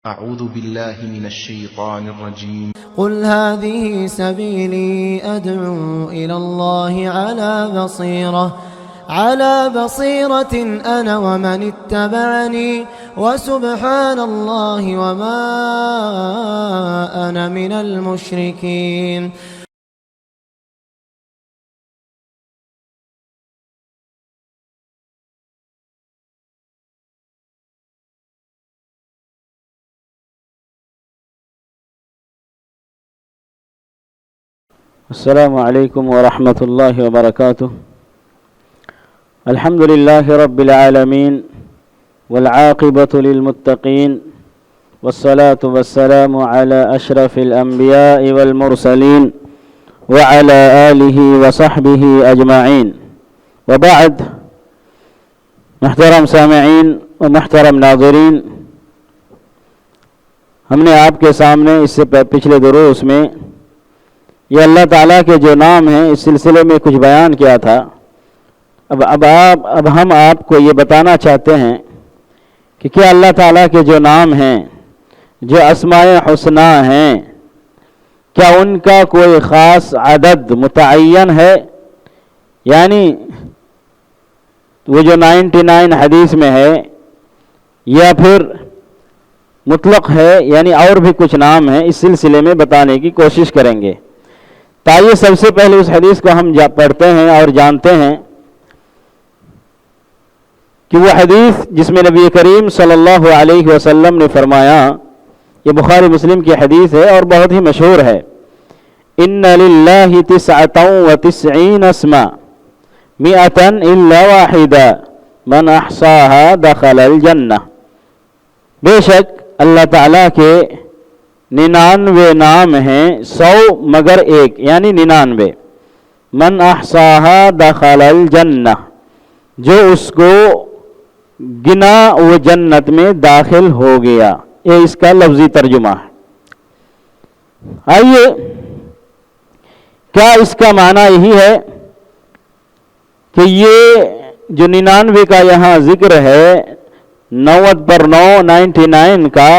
أعوذ بالله من الشيطان الرجيم. قل هذه سبيلي أدعو إلى الله على بصيرة أنا ومن اتبعني وسبحان الله وما أنا من المشركين. السلام عليكم ورحمة الله وبركاته. الحمد لله رب العالمين والعاقبة للمتقين والصلاة والسلام على أشرف الأنبياء والمرسلين وعلى آله وصحبه أجمعين. وبعد، محترم سامعین و محترم ناظرین، ہم نے آپ کے سامنے اس سے پچھلے دروس میں یہ اللہ تعالیٰ کے جو نام ہیں اس سلسلے میں کچھ بیان کیا تھا. اب ہم آپ کو یہ بتانا چاہتے ہیں کہ کیا اللہ تعالیٰ کے جو نام ہیں، جو اسماء حسنی ہیں، کیا ان کا کوئی خاص عدد متعین ہے؟ یعنی وہ جو 99 حدیث میں ہے، یا پھر مطلق ہے، یعنی اور بھی کچھ نام ہیں. اس سلسلے میں بتانے کی کوشش کریں گے. تائیے سب سے پہلے اس حدیث کو ہم پڑھتے ہیں اور جانتے ہیں کہ وہ حدیث جس میں نبی کریم صلی اللہ علیہ وسلم نے فرمایا، یہ بخاری مسلم کی حدیث ہے اور بہت ہی مشہور ہے، ان للہ 99 اسما 100 الا واحدہ من احصاها دخل الجنہ. بے شک اللہ تعالیٰ کے 99 نام ہیں، 100 مگر ایک، یعنی 99. من احصاها دخل الجنہ، جو اس کو گنا وہ جنت میں داخل ہو گیا. یہ اس کا لفظی ترجمہ ہے. آئیے، کیا اس کا معنی یہی ہے کہ یہ جو 99 کا یہاں ذکر ہے، 90 پر 9 99 کا،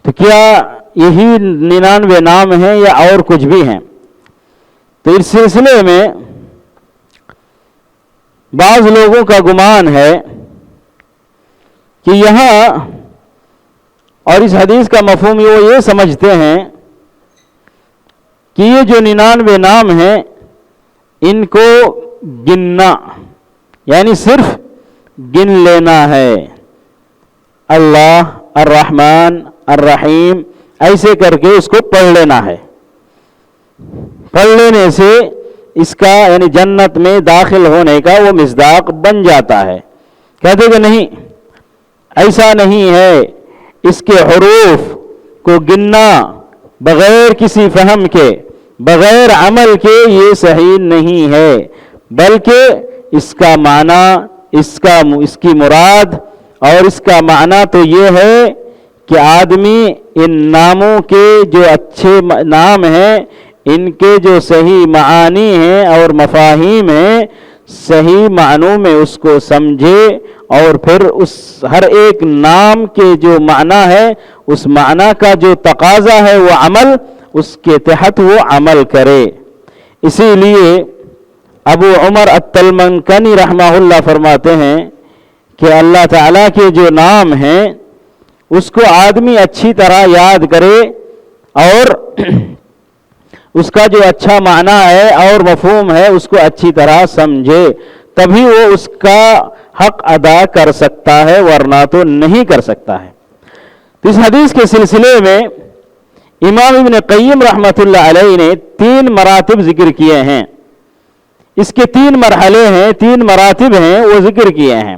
تو کیا یہی 99 نام ہیں یا اور کچھ بھی ہیں؟ تو اس سلسلے میں بعض لوگوں کا گمان ہے کہ یہاں، اور اس حدیث کا مفہوم وہ یہ سمجھتے ہیں کہ یہ جو 99 نام ہیں ان کو گننا، یعنی صرف گن لینا ہے. اللہ، الرحمن، الرحیم، ایسے کر کے اس کو پڑھ لینا ہے. پڑھ لینے سے اس کا یعنی جنت میں داخل ہونے کا وہ مصداق بن جاتا ہے. کہتے کہ نہیں، ایسا نہیں ہے. اس کے حروف کو گننا بغیر کسی فہم کے، بغیر عمل کے، یہ صحیح نہیں ہے، بلکہ اس کا معنی، اس کی مراد اور اس کا معنی تو یہ ہے کہ آدمی ان ناموں کے جو اچھے نام ہیں، ان کے جو صحیح معانی ہیں اور مفاہیم ہیں، صحیح معنوں میں اس کو سمجھے، اور پھر اس ہر ایک نام کے جو معنی ہے، اس معنی کا جو تقاضا ہے وہ عمل، اس کے تحت وہ عمل کرے. اسی لیے ابو عمر التلمنکنی رحمہ اللہ فرماتے ہیں کہ اللہ تعالیٰ کے جو نام ہیں اس کو آدمی اچھی طرح یاد کرے اور اس کا جو اچھا معنی ہے اور مفہوم ہے اس کو اچھی طرح سمجھے، تبھی وہ اس کا حق ادا کر سکتا ہے، ورنہ تو نہیں کر سکتا ہے. تو اس حدیث کے سلسلے میں امام ابن قیم رحمۃ اللہ علیہ نے 3 مراتب ذکر کیے ہیں. اس کے 3 مرحلے ہیں، 3 مراتب ہیں، وہ ذکر کیے ہیں.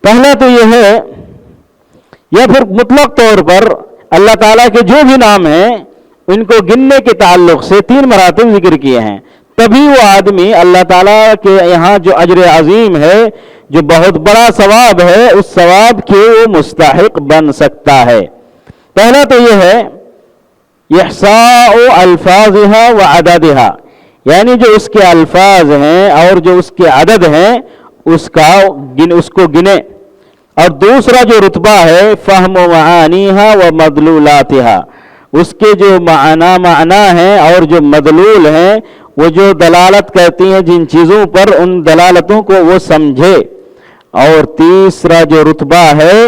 پہلا تو یہ ہے، یا پھر مطلق طور پر اللہ تعالیٰ کے جو بھی نام ہیں ان کو گننے کے تعلق سے 3 مراتب ذکر کیے ہیں. تبھی وہ آدمی اللہ تعالیٰ کے یہاں جو اجر عظیم ہے، جو بہت بڑا ثواب ہے، اس ثواب کے وہ مستحق بن سکتا ہے. پہلا تو یہ ہے احصاء الفاظها وعددها، یعنی جو اس کے الفاظ ہیں اور جو اس کے عدد ہیں اس کو گنے. اور دوسرا جو رتبہ ہے فہم و معانیہا و مدلولاتہا، اس کے جو معنی ہیں اور جو مدلول ہیں، وہ جو دلالت کرتی ہیں جن چیزوں پر، ان دلالتوں کو وہ سمجھے۔ اور تیسرا جو رتبہ ہے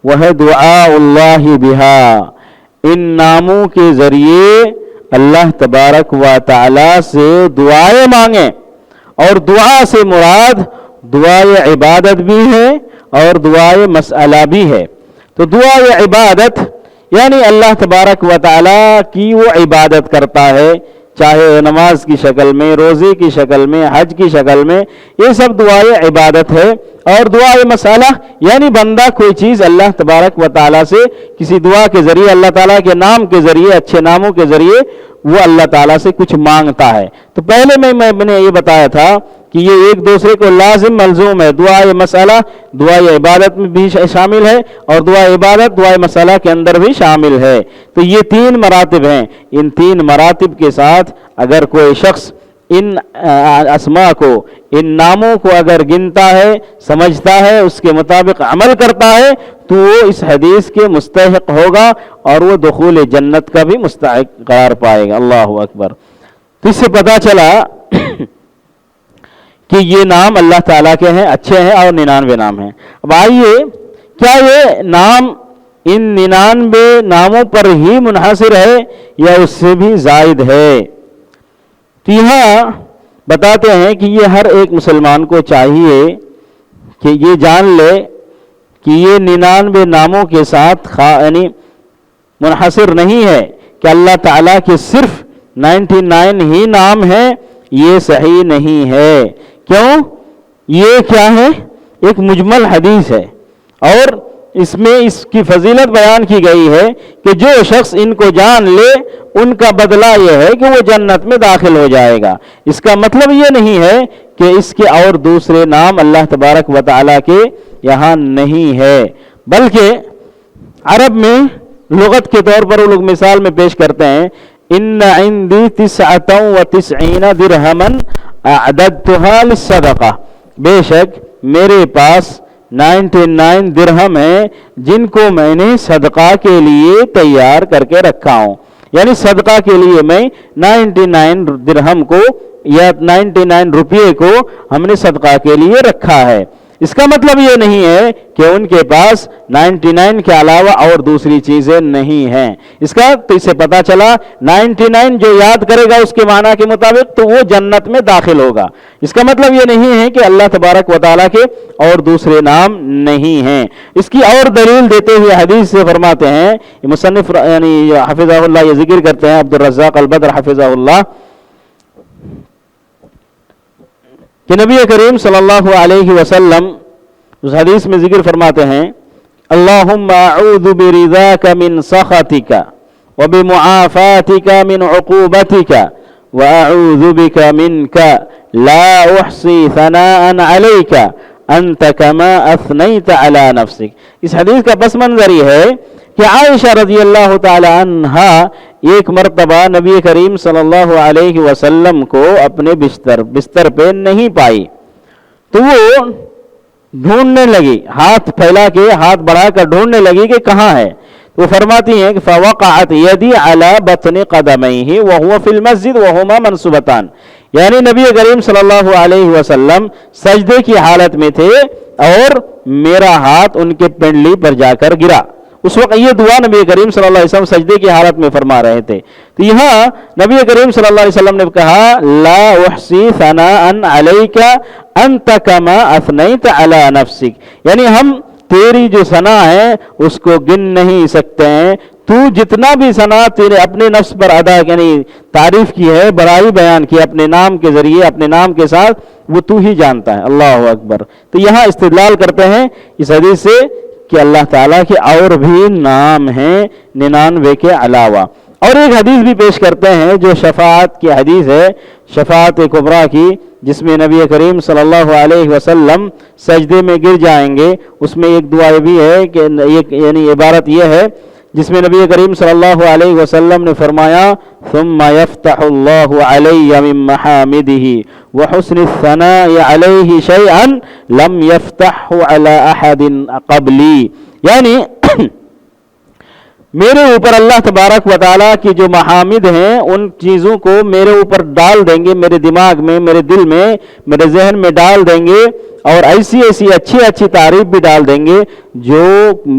وہ ہے دعاء اللہ بہا، ان ناموں کے ذریعے اللہ تبارک و تعالی سے دعائیں مانگیں۔ اور دعا سے مراد دعائے عبادت بھی ہے اور دعائے مسئلہ بھی ہے۔ تو دعائے عبادت یعنی اللہ تبارک و تعالی کی وہ عبادت کرتا ہے، چاہے نماز کی شکل میں، روزے کی شکل میں، حج کی شکل میں، یہ سب دعائے عبادت ہے۔ اور دعائے مسئلہ یعنی بندہ کوئی چیز اللہ تبارک و تعالیٰ سے کسی دعا کے ذریعے، اللہ تعالیٰ کے نام کے ذریعے، اچھے ناموں کے ذریعے وہ اللہ تعالیٰ سے کچھ مانگتا ہے۔ تو پہلے میں نے یہ بتایا تھا کہ یہ ایک دوسرے کو لازم ملزوم ہے، دعائے مسئلہ دعائے عبادت میں بھی شامل ہے اور دعائے عبادت دعائے مسئلہ کے اندر بھی شامل ہے۔ تو یہ تین مراتب ہیں، ان تین مراتب کے ساتھ اگر کوئی شخص ان اسماء کو، ان ناموں کو اگر گنتا ہے، سمجھتا ہے، اس کے مطابق عمل کرتا ہے تو وہ اس حدیث کے مستحق ہوگا اور وہ دخول جنت کا بھی مستحق قرار پائے گا۔ اللہ اکبر۔ تو اس سے پتہ چلا کہ یہ نام اللہ تعالیٰ کے ہیں، اچھے ہیں اور 99 نام ہیں۔ اب آئیے، کیا یہ نام ان 99 ناموں پر ہی منحصر ہے یا اس سے بھی زائد ہے؟ تو یہاں بتاتے ہیں کہ یہ ہر ایک مسلمان کو چاہیے کہ یہ جان لے کہ یہ 99 ناموں کے ساتھ یعنی منحصر نہیں ہے کہ اللہ تعالیٰ کے صرف 99 ہی نام ہیں، یہ صحیح نہیں ہے۔ کیوں؟ یہ کیا ہے؟ ایک مجمل حدیث ہے اور اس میں اس کی فضیلت بیان کی گئی ہے کہ جو شخص ان کو جان لے ان کا بدلہ یہ ہے کہ وہ جنت میں داخل ہو جائے گا۔ اس کا مطلب یہ نہیں ہے کہ اس کے اور دوسرے نام اللہ تبارک و تعالیٰ کے یہاں نہیں ہے، بلکہ عرب میں لغت کے طور پر وہ لوگ مثال میں پیش کرتے ہیں، ان عندی 99 درہما اعددتها للصدقہ، بے شک میرے پاس 99 درہم ہیں جن کو میں نے صدقہ کے لیے تیار کر کے رکھا ہوں۔ یعنی صدقہ کے لیے میں 99 درہم کو یا 99 روپے کو ہم نے صدقہ کے لیے رکھا ہے۔ اس کا مطلب یہ نہیں ہے کہ ان کے پاس 99 کے علاوہ اور دوسری چیزیں نہیں ہیں۔ اس کا تو اسے پتا چلا 99 جو یاد کرے گا اس کے معنی کے مطابق تو وہ جنت میں داخل ہوگا۔ اس کا مطلب یہ نہیں ہے کہ اللہ تبارک و تعالیٰ کے اور دوسرے نام نہیں ہیں۔ اس کی اور دلیل دیتے ہوئے حدیث سے فرماتے ہیں، مصنف یعنی حفظہ اللہ یہ ذکر کرتے ہیں عبد الرزاق البدر حفظہ اللہ، کہ نبی کریم صلی اللہ علیہ وسلم اس حدیث میں ذکر فرماتے ہیں، اللہم اعوذ برضاک من سخطک وبمعافاتک من عقوبتک واعوذ بک منک لا احصی ثناء علیک انت کما اثنیت علی نفسک۔ اس حدیث کا پس منظر یہ ہے کہ عائشہ رضی اللہ تعالی عنہا ایک مرتبہ نبی کریم صلی اللہ علیہ وسلم کو اپنے بستر پہ نہیں پائی تو وہ ڈھونڈنے لگی، ہاتھ پھیلا کے ہاتھ بڑھا کر ڈھونڈنے لگی کہ کہاں ہے۔ وہ فرماتی ہیں کہ فوقعت یدی علی بطن قدمیہ وہو فی المسجد وہما منصوبتان، یعنی نبی کریم صلی اللہ علیہ وسلم سجدے کی حالت میں تھے اور میرا ہاتھ ان کے پنڈلی پر جا کر گرا۔ اس وقت یہ دعا نبی کریم صلی اللہ علیہ وسلم سجدے کی حالت میں فرما رہے تھے۔ تو یہاں نبی کریم صلی اللہ علیہ وسلم نے کہا لا احصی ثناء علیک انت کما اثنیت علی نفسک، یعنی ہم تیری جو ثنا ہے اس کو گن نہیں سکتے ہیں، تو جتنا بھی ثنا تیرے اپنے نفس پر ادا یعنی تعریف کی ہے، بڑائی بیان کی اپنے نام کے ذریعے اپنے نام کے ساتھ، وہ تو ہی جانتا ہے۔ اللہ اکبر۔ تو یہاں استدلال کرتے ہیں اس حدیث سے کہ اللہ تعالیٰ کے اور بھی نام ہیں 99 کے علاوہ۔ اور ایک حدیث بھی پیش کرتے ہیں جو شفاعت کی حدیث ہے، شفاعت کبریٰ کی، جس میں نبی کریم صلی اللہ علیہ وسلم سجدے میں گر جائیں گے۔ اس میں ایک دعا بھی ہے کہ یعنی عبارت یہ ہے جس میں نبی کریم صلی اللہ علیہ وسلم نے فرمایا ثم يفتح الله علي من محامده وحسن الثناء عليه شيئا لم يفتحه على احد قبلی، یعنی میرے اوپر اللہ تبارک و تعالیٰ کی جو محامد ہیں ان چیزوں کو میرے اوپر ڈال دیں گے، میرے دماغ میں، میرے دل میں، میرے ذہن میں ڈال دیں گے، اور ایسی ایسی اچھی تعریف بھی ڈال دیں گے جو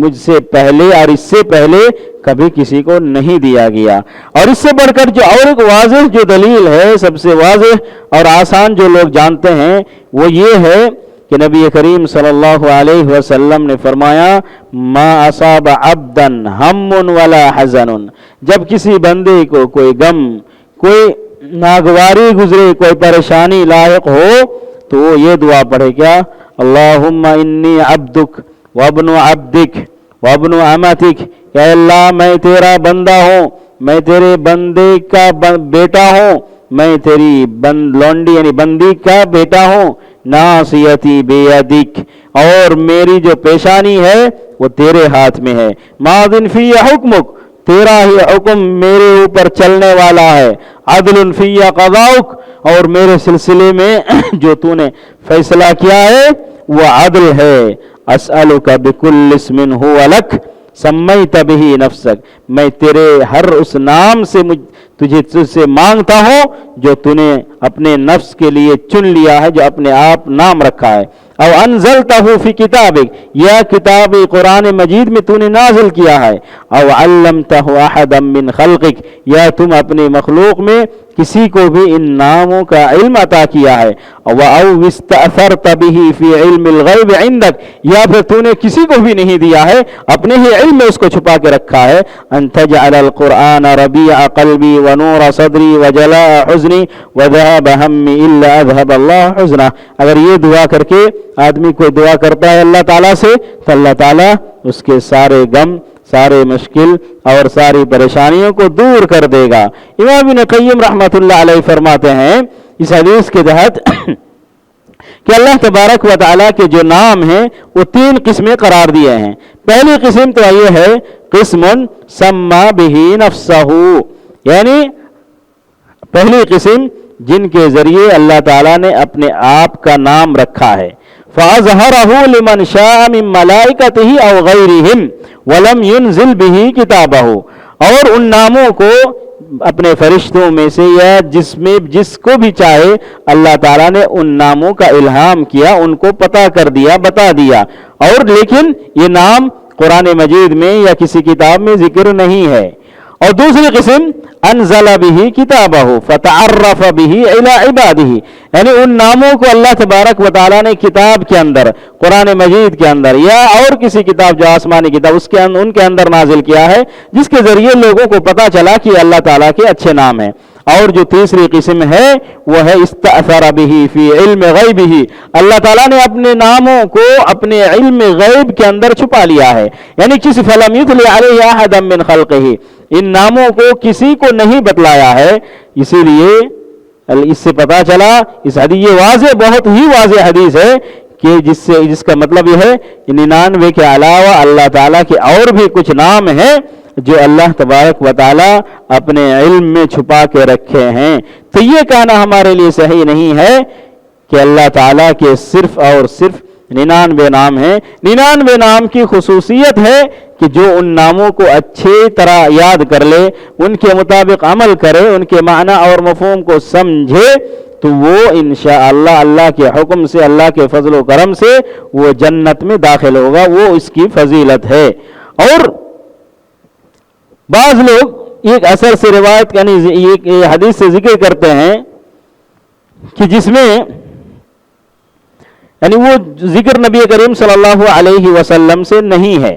مجھ سے پہلے اور اس سے پہلے کبھی کسی کو نہیں دیا گیا۔ اور اس سے بڑھ کر جو اور ایک واضح جو دلیل ہے، سب سے واضح اور آسان جو لوگ جانتے ہیں، وہ یہ ہے کہ نبی کریم صلی اللہ علیہ وسلم نے فرمایا ما اصاب عبدا ہم ولا حزن، جب کسی بندے کو کوئی غم، کوئی ناگواری گزرے، کوئی پریشانی لاحق ہو تو وہ یہ دعا پڑھے کیا، اللہم انی عبدک وابن عبدک وابن امتک، کہ اللہ میں تیرا بندہ ہوں، میں تیرے بندے کا بیٹا ہوں، میں تیری لونڈی یعنی بندی کا بیٹا ہوں، ناصیتی بیدک، اور میری جو پیشانی ہے وہ تیرے ہاتھ میں ہے، ماضٍ فی حکمک، تیرا ہی حکم میرے اوپر چلنے والا ہے، عدل فی قضاؤک، اور میرے سلسلے میں جو تو نے فیصلہ کیا ہے وہ عدل ہے، اسألک بکل اسم هو لک سمیت بہ نفسک، میں تیرے ہر اس نام سے تجھ سے مانگتا ہوں جو تو نے اپنے نفس کے لیے چن لیا ہے، جو اپنے آپ نام رکھا ہے، او انزلتہ فی کتابک، یا کتاب قرآن مجید میں تو نے نازل کیا ہے، او علمتہ احدا من خلقک، یا تم اپنے مخلوق میں کسی کو بھی ان ناموں کا علم عطا کیا ہے، او استأثرت بہ فی علم الغیب عندک، یا پھر تو نے کسی کو بھی نہیں دیا ہے، اپنے ہی علم میں اس کو چھپا کے رکھا ہے، ان تجعل القرآن ربیع قلبی ونور صدری وجلاء حزنی وذهاب ہمی الا اذهب اللہ حزنہ۔ اگر یہ دعا کر کے آدمی کوئی دعا کرتا ہے اللہ تعالیٰ سے تو اللہ تعالیٰ اس کے سارے غم، سارے مشکل اور ساری پریشانیوں کو دور کر دے گا۔ امام ابن قیم رحمۃ اللہ علیہ فرماتے ہیں اس حدیث کے تحت کہ اللہ تبارک و تعالیٰ کے جو نام ہیں وہ 3 قسمیں قرار دیے ہیں۔ پہلی قسم تو یہ ہے قسم سما بہ نفسہ، یعنی پہلی قسم جن کے ذریعے اللہ تعالیٰ نے اپنے آپ کا نام رکھا ہے، فَأَظْهَرَهُ لِمَنْ شَاءَ مِنْ مَلَائِكَتِهِ أَوْ غَيْرِهِمْ وَلَمْ يُنْزِلْ بِهِ كِتَابَهُ، اور ان ناموں کو اپنے فرشتوں میں سے یا جس کو بھی چاہے اللہ تعالیٰ نے ان ناموں کا الہام کیا، ان کو پتہ کر دیا، بتا دیا، اور لیکن یہ نام قرآن مجید میں یا کسی کتاب میں ذکر نہیں ہے۔ اور دوسری قسم انزل بہ کتابہ فتعرف بہ الی عبادہ، یعنی ان ناموں کو اللہ تبارک و تعالیٰ نے کتاب کے اندر، قرآن مجید کے اندر یا اور کسی کتاب جو آسمانی کتاب ان کے اندر نازل کیا ہے، جس کے ذریعے لوگوں کو پتہ چلا کہ اللہ تعالیٰ کے اچھے نام ہیں۔ اور جو تیسری قسم ہے وہ ہے استأثر بہ فی علم غیبہ، اللہ تعالیٰ نے اپنے ناموں کو اپنے علم غیب کے اندر چھپا لیا ہے، یعنی کسی فلم یتلی علیہ احدا من خلقہ، ان ناموں کو کسی کو نہیں بتلایا ہے، اسی لیے اس سے پتا چلا، اس حدیث یہ واضح، بہت ہی واضح حدیث ہے کہ جس کا مطلب یہ ہے 99 کے علاوہ اللہ تعالیٰ کے اور بھی کچھ نام ہیں جو اللہ تبارک و تعالیٰ اپنے علم میں چھپا کے رکھے ہیں۔ تو یہ کہنا ہمارے لیے صحیح نہیں ہے کہ اللہ تعالیٰ کے صرف اور صرف 99 نام ہیں۔ 99 نام کی خصوصیت ہے کہ جو ان ناموں کو اچھی طرح یاد کر لے، ان کے مطابق عمل کرے، ان کے معنی اور مفہوم کو سمجھے، تو وہ انشاءاللہ اللہ کے حکم سے، اللہ کے فضل و کرم سے وہ جنت میں داخل ہوگا، وہ اس کی فضیلت ہے۔ اور بعض لوگ ایک اثر سے روایت یعنی ایک حدیث سے ذکر کرتے ہیں کہ جس میں یعنی وہ ذکر نبی کریم صلی اللہ علیہ وسلم سے نہیں ہے،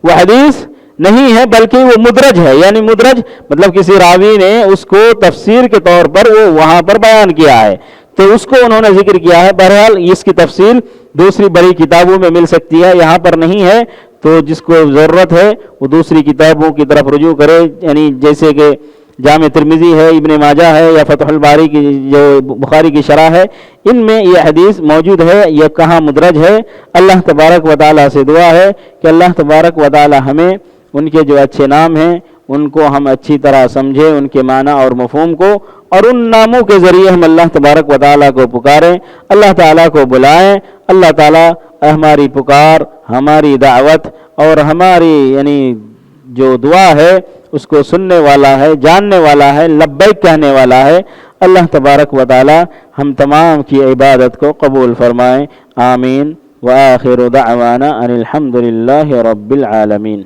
وہ حدیث نہیں ہے بلکہ وہ مدرج ہے، یعنی مدرج مطلب کسی راوی نے اس کو تفسیر کے طور پر وہ وہاں پر بیان کیا ہے، تو اس کو انہوں نے ذکر کیا ہے۔ بہرحال اس کی تفصیل دوسری بڑی کتابوں میں مل سکتی ہے، یہاں پر نہیں ہے، تو جس کو ضرورت ہے وہ دوسری کتابوں کی طرف رجوع کرے، یعنی جیسے کہ جامع ترمذی ہے، ابن ماجہ ہے، یا فتح الباری کی جو بخاری کی شرح ہے، ان میں یہ حدیث موجود ہے، یہ کہاں مدرج ہے۔ اللہ تبارک و تعالیٰ سے دعا ہے کہ اللہ تبارک و تعالیٰ ہمیں ان کے جو اچھے نام ہیں ان کو ہم اچھی طرح سمجھیں، ان کے معنی اور مفہوم کو، اور ان ناموں کے ذریعے ہم اللہ تبارک و تعالیٰ کو پکاریں، اللہ تعالیٰ کو بلائیں۔ اللہ تعالیٰ ہماری پکار، ہماری دعوت اور ہماری جو دعا ہے اس کو سننے والا ہے، جاننے والا ہے، لبیک کہنے والا ہے۔ اللہ تبارک و تعالیٰ ہم تمام کی عبادت کو قبول فرمائیں، آمین۔ وآخر دعوانا ان الحمد للہ رب العالمین۔